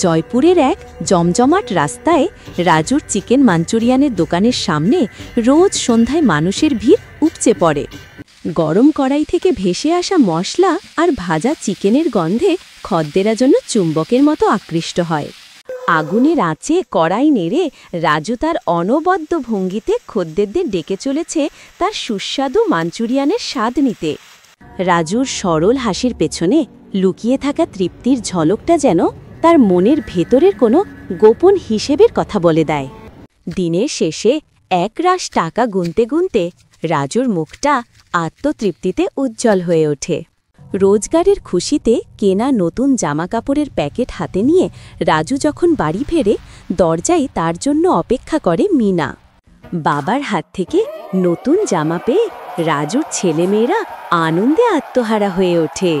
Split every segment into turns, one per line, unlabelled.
জয়পুরের এক জমজমাট রাস্তায় রাজুর চিকেন মাঞ্চুরিয়ানের দোকানের সামনে রোজ সন্ধ্যায় মানুষের ভিড় উপচে পড়ে। গরম কড়াই থেকে ভেসে আসা মশলা আর ভাজা চিকেনের গন্ধে খদ্দেরা জন্য চুম্বকের মতো আকৃষ্ট হয়। আগুনের আঁচে কড়াই নেড়ে রাজু তার অনবদ্য ভঙ্গিতে খদ্দেরদের ডেকে চলেছে তার সুস্বাদু মাঞ্চুরিয়ানের স্বাদ নিতে। রাজুর সরল হাসির পেছনে লুকিয়ে থাকা তৃপ্তির ঝলকটা যেন তার মনের ভেতরের কোনো গোপন হিসেবের কথা বলে দেয়। দিনের শেষে একরাশ টাকা গুনতে গুনতে রাজুর মুখটা আত্মতৃপ্তিতে উজ্জ্বল হয়ে ওঠে। রোজগারের খুশিতে কেনা নতুন জামাকাপড়ের প্যাকেট হাতে নিয়ে রাজু যখন বাড়ি ফেরে, দরজায় তার জন্য অপেক্ষা করে মিনা। বাবার হাত থেকে নতুন জামা পেয়ে রাজুর ছেলেমেয়েরা আনন্দে আত্মহারা হয়ে ওঠে।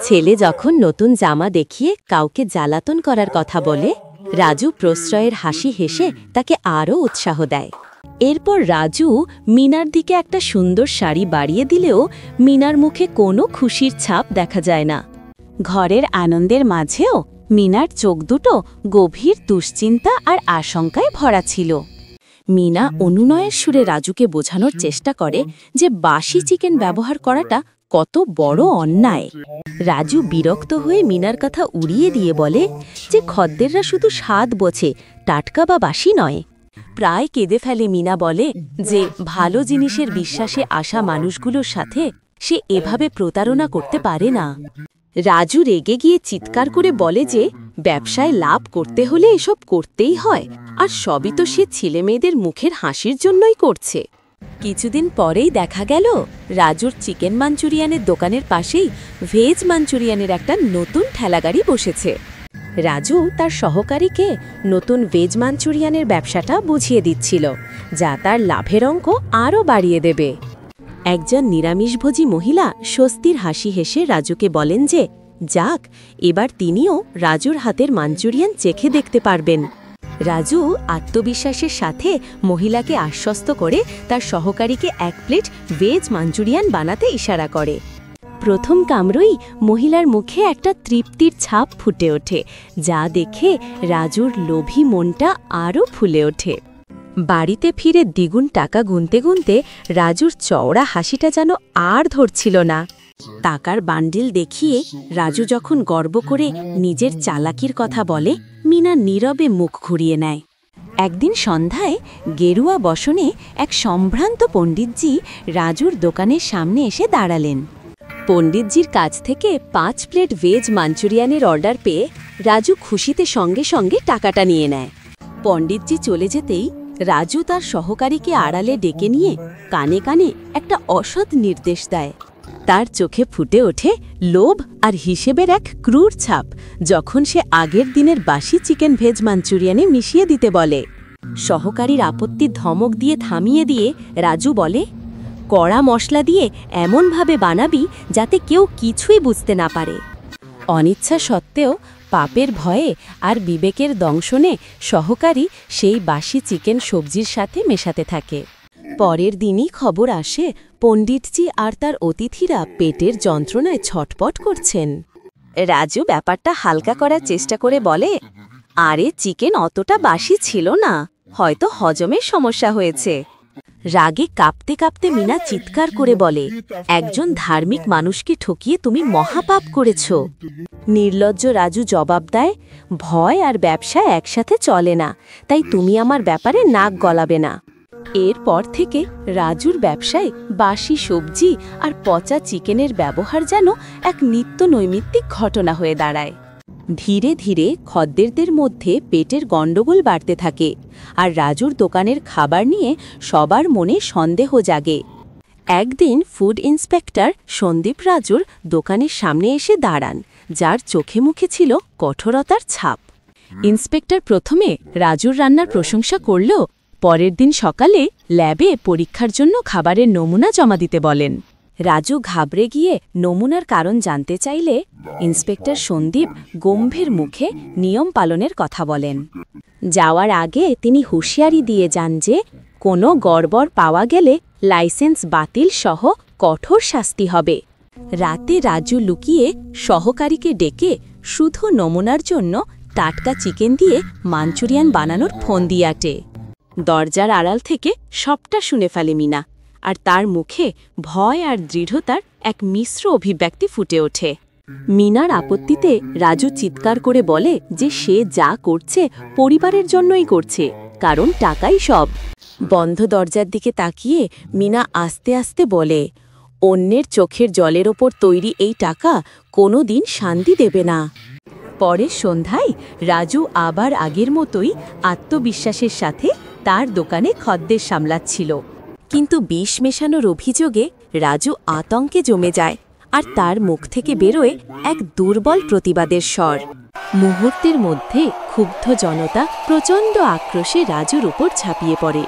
ছেলে যখন নতুন জামা দেখিয়ে কাউকে জ্বালাতন করার কথা বলে, রাজু প্রশ্রয়ের হাসি হেসে তাকে আরও উৎসাহ দেয়। এরপর রাজু মিনার দিকে একটা সুন্দর শাড়ি বাড়িয়ে দিলেও মিনার মুখে কোনো খুশির ছাপ দেখা যায় না। ঘরের আনন্দের মাঝেও মিনার চোখ দুটো গভীর দুশ্চিন্তা আর আশঙ্কায় ভরা ছিল। মিনা অনুনয়ের সুরে রাজুকে বোঝানোর চেষ্টা করে যে বাসি চিকেন ব্যবহার করাটা কত বড় অন্যায়। রাজু বিরক্ত হয়ে মিনার কথা উড়িয়ে দিয়ে বলে যে খদ্দেররা শুধু স্বাদ বোঝে, টাটকা বা বাসি নয়। প্রায় কেঁদে ফেলে মিনা বলে যে ভালো জিনিসের বিশ্বাসে আসা মানুষগুলোর সাথে সে এভাবে প্রতারণা করতে পারে না। রাজু রেগে গিয়ে চিৎকার করে বলে যে ব্যবসায় লাভ করতে হলে এসব করতেই হয়, আর সবই তো সে ছেলেমেয়েদের মুখের হাসির জন্যই করছে। কিছুদিন পরেই দেখা গেল রাজুর চিকেন মাঞ্চুরিয়ানের দোকানের পাশেই ভেজ মাঞ্চুরিয়ানের একটা নতুন ঠেলাগাড়ি বসেছে। রাজু তার সহকারীকে নতুন ভেজ মাঞ্চুরিয়ানের ব্যবসাটা বুঝিয়ে দিচ্ছিল, যা তার লাভের অঙ্ক আরও বাড়িয়ে দেবে। একজন নিরামিষভোজী মহিলা স্বস্তির হাসি হেসে রাজুকে বলেন যে যাক, এবার তিনিও রাজুর হাতের মাঞ্চুরিয়ান চেখে দেখতে পারবেন। রাজু আত্মবিশ্বাসের সাথে মহিলাকে আশ্বস্ত করে তার সহকারীকে 1 প্লেট ভেজ মাঞ্চুরিয়ান বানাতে ইশারা করে। প্রথম কামড়েই মহিলার মুখে একটা তৃপ্তির ছাপ ফুটে ওঠে, যা দেখে রাজুর লোভী মনটা আরও ফুলে ওঠে। বাড়িতে ফিরে দ্বিগুণ টাকা গুনতে গুনতে রাজুর চওড়া হাসিটা যেন আর ধরছিল না। টাকার বান্ডিল দেখিয়ে রাজু যখন গর্ব করে নিজের চালাকির কথা বলে, মিনা নীরবে মুখ ঘুরিয়ে নেয়। একদিন সন্ধ্যায় গেরুয়া বসনে এক সম্ভ্রান্ত পণ্ডিতজি রাজুর দোকানের সামনে এসে দাঁড়ালেন। পণ্ডিতজির কাছ থেকে 5 প্লেট ভেজ মাঞ্চুরিয়ানের অর্ডার পেয়ে রাজু খুশিতে সঙ্গে সঙ্গে টাকাটা নিয়ে নেয়। পণ্ডিতজি চলে যেতেই রাজু তার সহকারীকে আড়ালে ডেকে নিয়ে কানে কানে একটা অসৎ নির্দেশ দেয়। তার চোখে ফুটে ওঠে লোভ আর হিসেবের এক ক্রূর ছাপ যখন সে আগের দিনের বাসি চিকেন ভেজ মাঞ্চুরিয়ানে মিশিয়ে দিতে বলে। সহকারীর আপত্তির ধমক দিয়ে থামিয়ে দিয়ে রাজু বলে, কড়া মশলা দিয়ে এমনভাবে বানাবি যাতে কেউ কিছুই বুঝতে না পারে। অনিচ্ছা সত্ত্বেও পাপের ভয়ে আর বিবেকের দংশনে সহকারী সেই বাসি চিকেন সবজির সাথে মেশাতে থাকে। পরের দিনই খবর আসে পণ্ডিতজি আর তার অতিথিরা পেটের যন্ত্রণায় ছটপট করছেন। রাজু ব্যাপারটা হালকা করার চেষ্টা করে বলে, আরে চিকেন অতটা বাসি ছিল না, হয়তো হজমের সমস্যা হয়েছে। রাগে কাঁপতে কাঁপতে মিনা চিৎকার করে বলে, একজন ধার্মিক মানুষকে ঠকিয়ে তুমি মহাপাপ করেছ। নির্লজ্জ রাজু জবাব দেয়, ভয় আর ব্যবসা একসাথে চলে না, তাই তুমি আমার ব্যাপারে নাক গলাবে না। এরপর থেকে রাজুর ব্যবসায় বাসি সবজি আর পচা চিকেনের ব্যবহার যেন এক নিত্য নৈমিত্তিক ঘটনা হয়ে দাঁড়ায়। ধীরে ধীরে খদ্দেরদের মধ্যে পেটের গণ্ডগোল বাড়তে থাকে, আর রাজুর দোকানের খাবার নিয়ে সবার মনে সন্দেহ জাগে। একদিন ফুড ইন্সপেক্টর সন্দীপ রাজুর দোকানের সামনে এসে দাঁড়ান, যার চোখে মুখে ছিল কঠোরতার ছাপ। ইন্সপেক্টর প্রথমে রাজুর রান্নার প্রশংসা করলেও পরের দিন সকালে ল্যাবে পরীক্ষার জন্য খাবারের নমুনা জমা দিতে বলেন। রাজু ঘাবড়ে গিয়ে নমুনার কারণ জানতে চাইলে ইন্সপেক্টর সন্দীপ গম্ভীর মুখে নিয়ম পালনের কথা বলেন। যাওয়ার আগে তিনি হুঁশিয়ারি দিয়ে যান যে কোনো গড়বড় পাওয়া গেলে লাইসেন্স বাতিল সহ কঠোর শাস্তি হবে। রাতে রাজু লুকিয়ে সহকারীকে ডেকে শুধু নমুনার জন্য টাটকা চিকেন দিয়ে মাঞ্চুরিয়ান বানানোর ফন্দি আটে। দরজার আড়াল থেকে সবটা শুনে ফেলে মিনা, আর তার মুখে ভয় আর দৃঢ়তার এক মিশ্র অভিব্যক্তি ফুটে ওঠে। মিনার আপত্তিতে রাজু চিৎকার করে বলে যে সে যা করছে পরিবারের জন্যই করছে, কারণ টাকাই সব। বন্ধ দরজার দিকে তাকিয়ে মিনা আস্তে আস্তে বলে, অন্যের চোখের জলের ওপর তৈরি এই টাকা কোনো দিন শান্তি দেবে না। পরের সন্ধ্যায় রাজু আবার আগের মতোই আত্মবিশ্বাসের সাথে তার দোকানে খদ্দের সামলাচ্ছিল, কিন্তু বিষ মেশানোর অভিযোগে রাজু আতঙ্কে জমে যায়, আর তার মুখ থেকে বেরোয় এক দুর্বল প্রতিবাদের স্বর। মুহূর্তের মধ্যে ক্ষুব্ধ জনতা প্রচণ্ড আক্রোশে রাজুর উপর ঝাঁপিয়ে পড়ে।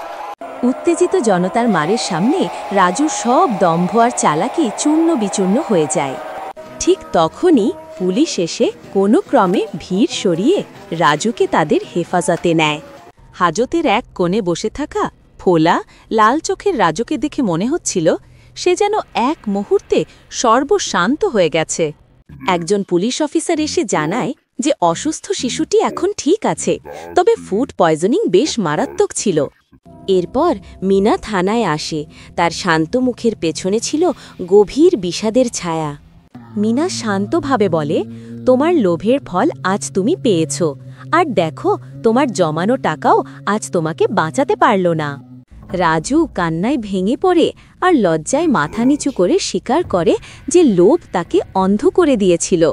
উত্তেজিত জনতার মারের সামনে রাজুর সব দম্ভ আর চালাকি চূর্ণ বিচূর্ণ হয়ে যায়। ঠিক তখনই পুলিশ এসে কোনো ক্রমে ভিড় সরিয়ে রাজুকে তাদের হেফাজতে নেয়। হাজতের এক কোণে বসে থাকা ফোলা লাল চোখের রাজুকে দেখে মনে হচ্ছিল সে যেন এক মুহূর্তে সর্বশান্ত হয়ে গেছে। একজন পুলিশ অফিসার এসে জানায় যে অসুস্থ শিশুটি এখন ঠিক আছে, তবে ফুড পয়জনিং বেশ মারাত্মক ছিল। এরপর মিনা থানায় আসে। তার শান্ত মুখের পেছনে ছিল গভীর বিষাদের ছায়া। মিনা শান্তভাবে বলে, তোমার লোভের ফল আজ তুমি পেয়েছ, আর দেখো তোমার জমানো টাকাও আজ তোমাকে বাঁচাতে পারল না। রাজু কান্নায় ভেঙে পড়ে আর লজ্জায় মাথা নিচু করে স্বীকার করে যে লোভ তাকে অন্ধ করে দিয়েছিল।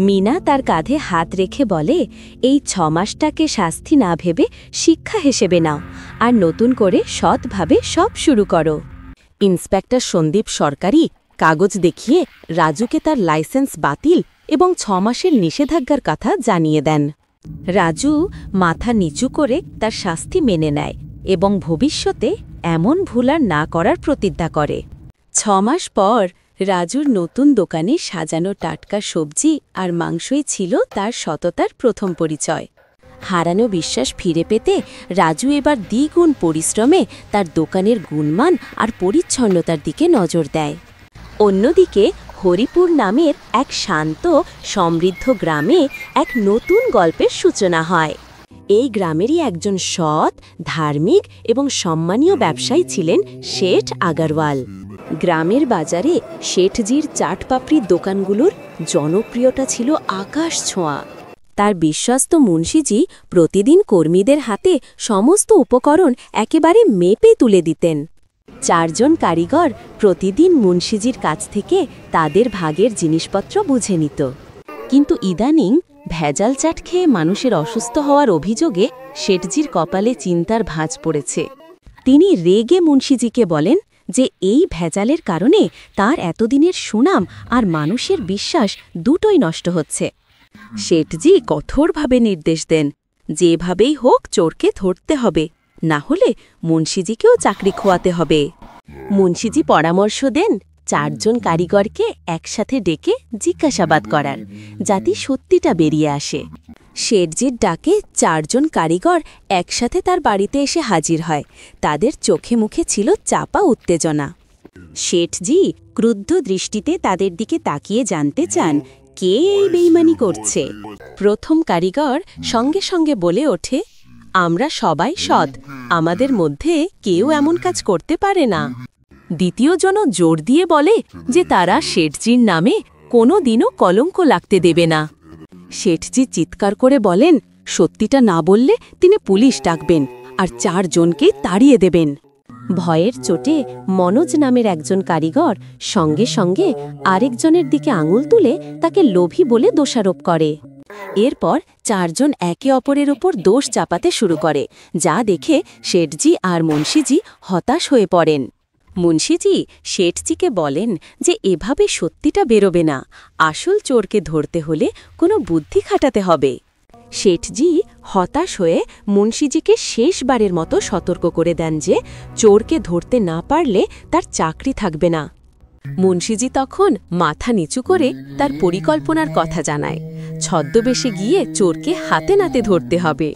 মিনা তার কাঁধে হাত রেখে বলে, এই 6 মাসটাকে শাস্তি না ভেবে শিক্ষা হিসেবে নাও, আর নতুন করে সৎভাবে সব শুরু করো। ইন্সপেক্টর সন্দীপ সরকারি কাগজ দেখিয়ে রাজুকে তার লাইসেন্স বাতিল এবং 6 মাসের নিষেধাজ্ঞার কথা জানিয়ে দেন। রাজু মাথা নিচু করে তার শাস্তি মেনে নেয় এবং ভবিষ্যতে এমন ভুল আর না করার প্রতিজ্ঞা করে। 6 মাস পর রাজুর নতুন দোকানে সাজানো টাটকা সবজি আর মাংসই ছিল তার সততার প্রথম পরিচয়। হারানো বিশ্বাস ফিরে পেতে রাজু এবার দ্বিগুণ পরিশ্রমে তার দোকানের গুণমান আর পরিচ্ছন্নতার দিকে নজর দেয়। অন্যদিকে হরিপুর নামের এক শান্ত সমৃদ্ধ গ্রামে এক নতুন গল্পের সূচনা হয়। এই গ্রামেরই একজন সৎ, ধার্মিক এবং সম্মানীয় ব্যবসায়ী ছিলেন শেঠ আগরওয়াল। গ্রামের বাজারে শেঠজির চাটপাপড়ির দোকানগুলোর জনপ্রিয়তা ছিল আকাশ ছোঁয়া। তার বিশ্বস্ত মুন্সিজি প্রতিদিন কর্মীদের হাতে সমস্ত উপকরণ একেবারে মেপে তুলে দিতেন। 4 জন কারিগর প্রতিদিন মুন্সিজির কাছ থেকে তাদের ভাগের জিনিসপত্র বুঝে নিত। কিন্তু ইদানিং ভেজাল চাট খেয়ে মানুষের অসুস্থ হওয়ার অভিযোগে শেঠজির কপালে চিন্তার ভাঁজ পড়েছে। তিনি রেগে মুন্সিজিকে বলেন যে এই ভেজালের কারণে তার এতদিনের সুনাম আর মানুষের বিশ্বাস দুটোই নষ্ট হচ্ছে। শেঠজি কঠোরভাবে নির্দেশ দেন, যেভাবেই হোক চোরকে ধরতে হবে, না হলে মুন্সিজিকেও চাকরি খোয়াতে হবে। মুন্সিজি পরামর্শ দেন 4 জন কারিগরকে একসাথে ডেকে জিজ্ঞাসাবাদ করার, যাতে সত্যিটা বেরিয়ে আসে। শেঠজির ডাকে 4 জন কারিগর একসাথে তার বাড়িতে এসে হাজির হয়। তাদের চোখে মুখে ছিল চাপা উত্তেজনা। শেঠজি ক্রুদ্ধ দৃষ্টিতে তাদের দিকে তাকিয়ে জানতে চান কে এই বেইমানি করছে। প্রথম কারিগর সঙ্গে সঙ্গে বলে ওঠে, আমরা সবাই সৎ, আমাদের মধ্যে কেউ এমন কাজ করতে পারে না। দ্বিতীয় জন জোর দিয়ে বলে যে তারা শেঠজির নামে কোনো দিনও কলঙ্ক লাগতে দেবে না। শেঠজি চিৎকার করে বলেন, সত্যিটা না বললে তিনি পুলিশ ডাকবেন আর 4 জনকে তাড়িয়ে দেবেন। ভয়ের চোটে মনোজ নামের একজন কারিগর সঙ্গে সঙ্গে আরেকজনের দিকে আঙুল তুলে তাকে লোভী বলে দোষারোপ করে। এরপর 4 জন একে অপরের ওপর দোষ চাপাতে শুরু করে, যা দেখে শেঠজি আর মুন্সিজি হতাশ হয়ে পড়েন। মুন্সিজি শেঠজিকে বলেন যে এভাবে সত্যিটা বেরোবে না, আসল চোরকে ধরতে হলে কোনো বুদ্ধি খাটাতে হবে। শেঠজি হতাশ হয়ে মুন্সিজিকে শেষবারের মতো সতর্ক করে দেন যে চোরকে ধরতে না পারলে তার চাকরি থাকবে না। মুন্সিজি তখন মাথা নিচু করে তার পরিকল্পনার কথা জানায়, ছদ্মবেশে গিয়ে চোরকে হাতে নাতে ধরতে হবে।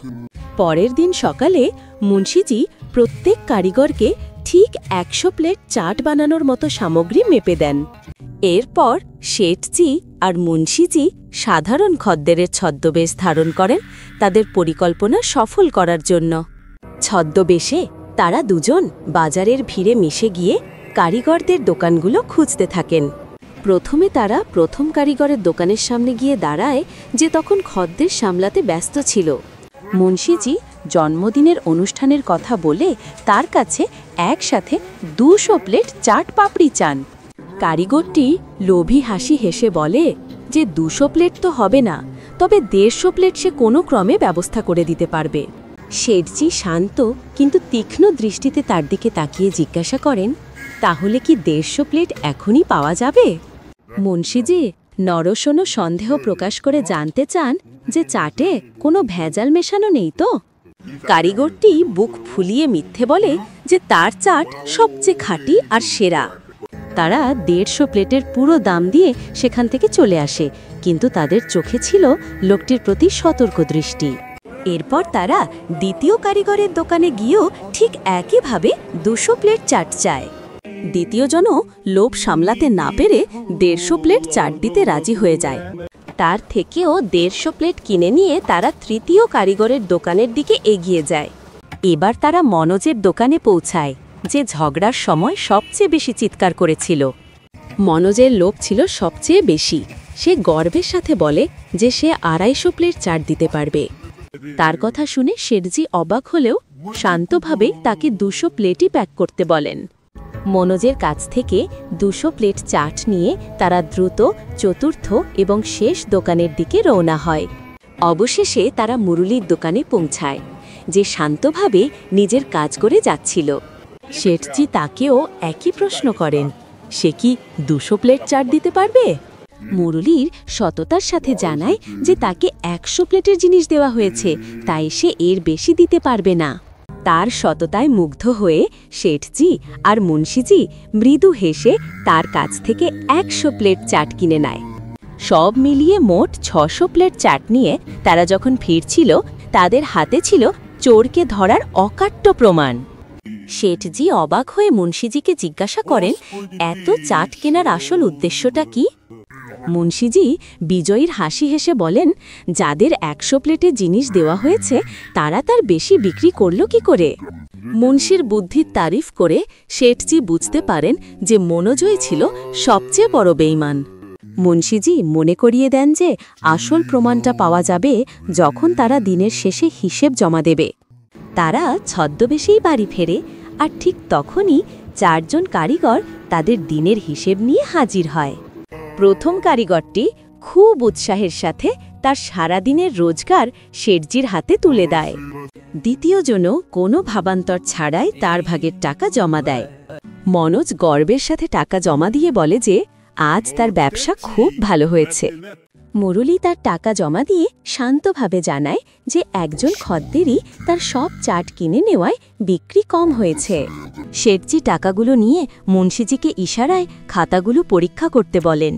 পরের দিন সকালে মুন্সিজি প্রত্যেক কারিগরকে ঠিক 100 প্লেট চাট বানানোর মতো সামগ্রী মেপে দেন। এরপর শেঠজি আর মুন্সিজি সাধারণ খদ্দেরের ছদ্মবেশ ধারণ করেন তাদের পরিকল্পনা সফল করার জন্য। ছদ্মবেশে তারা দুজন বাজারের ভিড়ে মিশে গিয়ে কারিগরদের দোকানগুলো খুঁজতে থাকেন। প্রথমে তারা প্রথম কারিগরের দোকানের সামনে গিয়ে দাঁড়ায়, যে তখন খদ্দের সামলাতে ব্যস্ত ছিল। মুন্সিজি জন্মদিনের অনুষ্ঠানের কথা বলে তার কাছে একসাথে 200 প্লেট চাট পাপড়ি চান। কারিগরটি লোভী হাসি হেসে বলে যে 200 প্লেট তো হবে না, তবে 150 প্লেট সে কোনো ক্রমে ব্যবস্থা করে দিতে পারবে। শেঠজি শান্ত কিন্তু তীক্ষ্ণ দৃষ্টিতে তার দিকে তাকিয়ে জিজ্ঞাসা করেন, তাহলে কি 150 প্লেট এখনই পাওয়া যাবে? মুন্সিজি নরসনো সন্দেহ প্রকাশ করে জানতে চান যে চাটে কোনো ভেজাল মেশানো নেই তো? কারিগরটি বুক ফুলিয়ে মিথ্যে বলে যে তার চাট সবচেয়ে খাঁটি আর সেরা। তারা 150 প্লেটের পুরো দাম দিয়ে সেখান থেকে চলে আসে, কিন্তু তাদের চোখে ছিল লোকটির প্রতি সতর্ক দৃষ্টি। এরপর তারা দ্বিতীয় কারিগরের দোকানে গিয়েও ঠিক একইভাবে 200 প্লেট চাট চায়। দ্বিতীয় জনও লোভ সামলাতে না পেরে 150 প্লেট চাট দিতে রাজি হয়ে যায়। তার থেকেও 150 প্লেট কিনে নিয়ে তারা তৃতীয় কারিগরের দোকানের দিকে এগিয়ে যায়। এবার তারা মনোজের দোকানে পৌঁছায়, যে ঝগড়ার সময় সবচেয়ে বেশি চিৎকার করেছিল। মনোজের লোভ ছিল সবচেয়ে বেশি। সে গর্বের সাথে বলে যে সে 250 প্লেট চাট দিতে পারবে। তার কথা শুনে শেঠজি অবাক হলেও শান্তভাবে তাকে 200 প্লেটই প্যাক করতে বলেন। মনোজের কাছ থেকে 200 প্লেট চাট নিয়ে তারা দ্রুত চতুর্থ এবং শেষ দোকানের দিকে রওনা হয়। অবশেষে তারা মুরুলির দোকানে পৌঁছায়, যে শান্তভাবে নিজের কাজ করে যাচ্ছিল। শেঠজি তাকেও একই প্রশ্ন করেন, সে কি 200 প্লেট চাট দিতে পারবে? মুরুলির সততার সাথে জানায় যে তাকে 100 প্লেটের জিনিস দেওয়া হয়েছে, তাই সে এর বেশি দিতে পারবে না। তার সততায় মুগ্ধ হয়ে শেঠজি আর মুন্সিজি মৃদু হেসে তার কাছ থেকে 100 প্লেট চাট কিনে নেয়। সব মিলিয়ে মোট 600 প্লেট চাট নিয়ে তারা যখন ফিরছিল, তাদের হাতে ছিল চোরকে ধরার অকাট্য প্রমাণ। শেঠজি অবাক হয়ে মুন্সিজিকে জিজ্ঞাসা করেন, এত চাট কেনার আসল উদ্দেশ্যটা কি? মুন্সিজি বিজয়ীর হাসি হেসে বলেন, যাদের 100 প্লেটে জিনিস দেওয়া হয়েছে তারা তার বেশি বিক্রি করল কি করে? মুন্সির বুদ্ধির তারিফ করে শেঠজি বুঝতে পারেন যে মনোজই ছিল সবচেয়ে বড় বেঈমান। মুন্সিজি মনে করিয়ে দেন যে আসল প্রমাণটা পাওয়া যাবে যখন তারা দিনের শেষে হিসেব জমা দেবে। তারা ছদ্মবেশেই বাড়ি ফেরে, আর ঠিক তখনই 4 জন কারিগর তাদের দিনের হিসেব নিয়ে হাজির হয়। প্রথম কারিগরটি খুব উৎসাহের সাথে তার সারাদিনের রোজগার শেঠজির হাতে তুলে দেয়। দ্বিতীয় জনও কোনো ভাবান্তর ছাড়াই তার ভাগের টাকা জমা দেয়। মনোজ গর্বের সাথে টাকা জমা দিয়ে বলে যে আজ তার ব্যবসা খুব ভালো হয়েছে। মুরুলি তার টাকা জমা দিয়ে শান্তভাবে জানায় যে একজন খদ্দেরই তার সব চাট কিনে নেওয়ায় বিক্রি কম হয়েছে। শেঠজি টাকাগুলো নিয়ে মুন্সিজিকে ইশারায় খাতাগুলো পরীক্ষা করতে বলেন।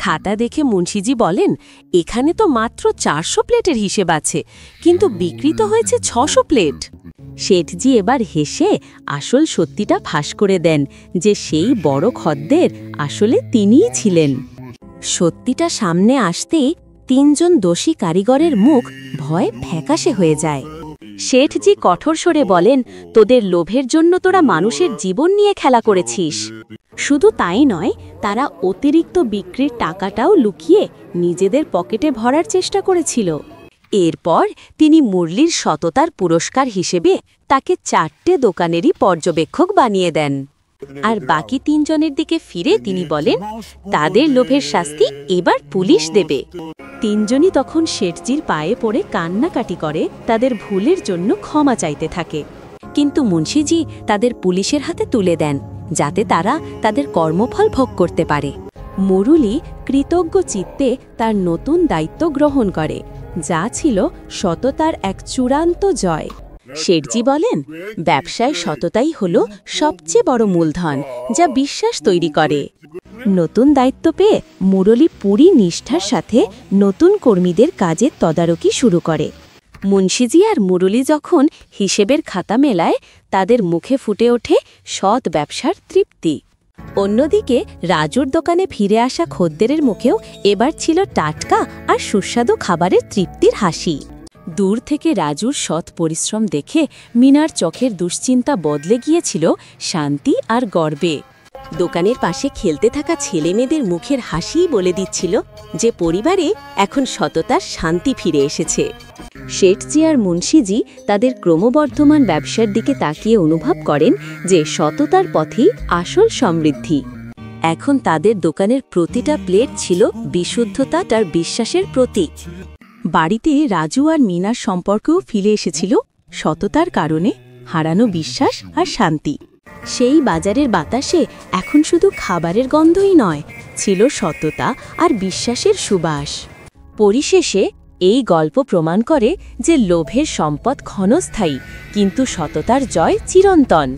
খাতা দেখে মুন্সিজি বলেন, এখানে তো মাত্র 400 প্লেটের হিসেব আছে, কিন্তু বিক্রি তো হয়েছে 600 প্লেট। শেঠজি এবার হেসে আসল সত্যিটা ফাঁস করে দেন যে সেই বড় খদ্দের আসলে তিনিই ছিলেন। সত্যিটা সামনে আসতেই 3 জন দোষী কারিগরের মুখ ভয়ে ফ্যাকাশে হয়ে যায়। শেঠজি কঠোর স্বরে বলেন, তোদের লোভের জন্য তোরা মানুষের জীবন নিয়ে খেলা করেছিস। শুধু তাই নয়, তারা অতিরিক্ত বিক্রির টাকাটাও লুকিয়ে নিজেদের পকেটে ভরার চেষ্টা করেছিল। এরপর তিনি মুরলির সততার পুরস্কার হিসেবে তাকে 4টে দোকানেরই পর্যবেক্ষক বানিয়ে দেন। আর বাকি 3 জনের দিকে ফিরে তিনি বলেন, তাদের লোভের শাস্তি এবার পুলিশ দেবে। 3 জনই তখন শেঠজির পায়ে পড়ে কান্নাকাটি করে তাদের ভুলের জন্য ক্ষমা চাইতে থাকে। কিন্তু মুন্সিজি তাদের পুলিশের হাতে তুলে দেন, যাতে তারা তাদের কর্মফল ভোগ করতে পারে। মুরুলি কৃতজ্ঞ চিত্তে তার নতুন দায়িত্ব গ্রহণ করে, যা ছিল সততার এক চূড়ান্ত জয়। শেঠজি বলেন, ব্যবসায় সততাই হল সবচেয়ে বড় মূলধন, যা বিশ্বাস তৈরি করে। নতুন দায়িত্ব পেয়ে মুরলি পুরী নিষ্ঠার সাথে নতুন কর্মীদের কাজের তদারকি শুরু করে। মুন্সিজি আর মুরলি যখন হিসেবের খাতা মেলায়, তাদের মুখে ফুটে ওঠে সৎ ব্যবসার তৃপ্তি। অন্যদিকে রাজুর দোকানে ফিরে আসা খদ্দেরের মুখেও এবার ছিল টাটকা আর সুস্বাদু খাবারের তৃপ্তির হাসি। দূর থেকে রাজুর সৎ পরিশ্রম দেখে মিনার চোখের দুশ্চিন্তা বদলে গিয়েছিল শান্তি আর গর্বে। দোকানের পাশে খেলতে থাকা ছেলেমেয়েদের মুখের হাসিই বলে দিচ্ছিল যে পরিবারে এখন সততার শান্তি ফিরে এসেছে। শেঠজি আর মুন্সিজি তাদের ক্রমবর্ধমান ব্যবসার দিকে তাকিয়ে অনুভব করেন যে সততার পথেই আসল সমৃদ্ধি। এখন তাদের দোকানের প্রতিটা প্লেট ছিল বিশুদ্ধতা আর বিশ্বাসের প্রতীক। বাড়িতে রাজু আর মিনার সম্পর্কও ফিরে এসেছিল সততার কারণে হারানো বিশ্বাস আর শান্তি। সেই বাজারের বাতাসে এখন শুধু খাবারের গন্ধই নয়, ছিল সততা আর বিশ্বাসের সুবাস। পরিশেষে এই গল্প প্রমাণ করে যে লোভের সম্পদ ক্ষণস্থায়ী, কিন্তু সততার জয় চিরন্তন।